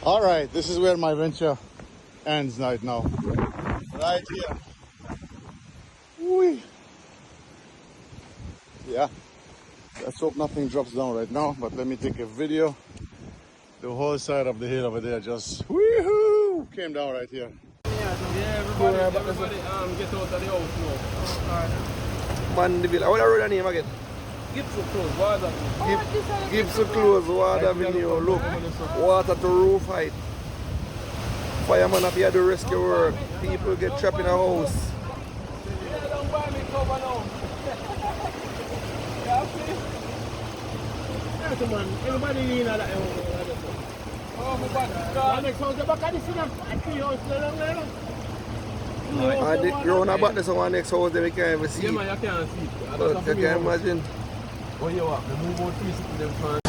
All right, this is where my venture ends right now. Right here. Whee. Yeah. Let's hope nothing drops down right now, but let me take a video. The whole side of the hill over there just woohoo came down right here. Yeah, everybody get out of the house now. Mandeville. What are the name again? Gibson Close, water. Gibson Close, Water Avenue. Look, water to roof height. Fireman up here do rescue work. People get trapped in a house. Yeah, don't buy me cover now. Yeah, okay. That's a man. Everybody in that. Oh, my God. Next house, the back of this one. 3 houses. And the round about this one next house that we can't even see. Yeah, man, you can't see it. But you can imagine. Oh, you walk. They move out 360 them fans.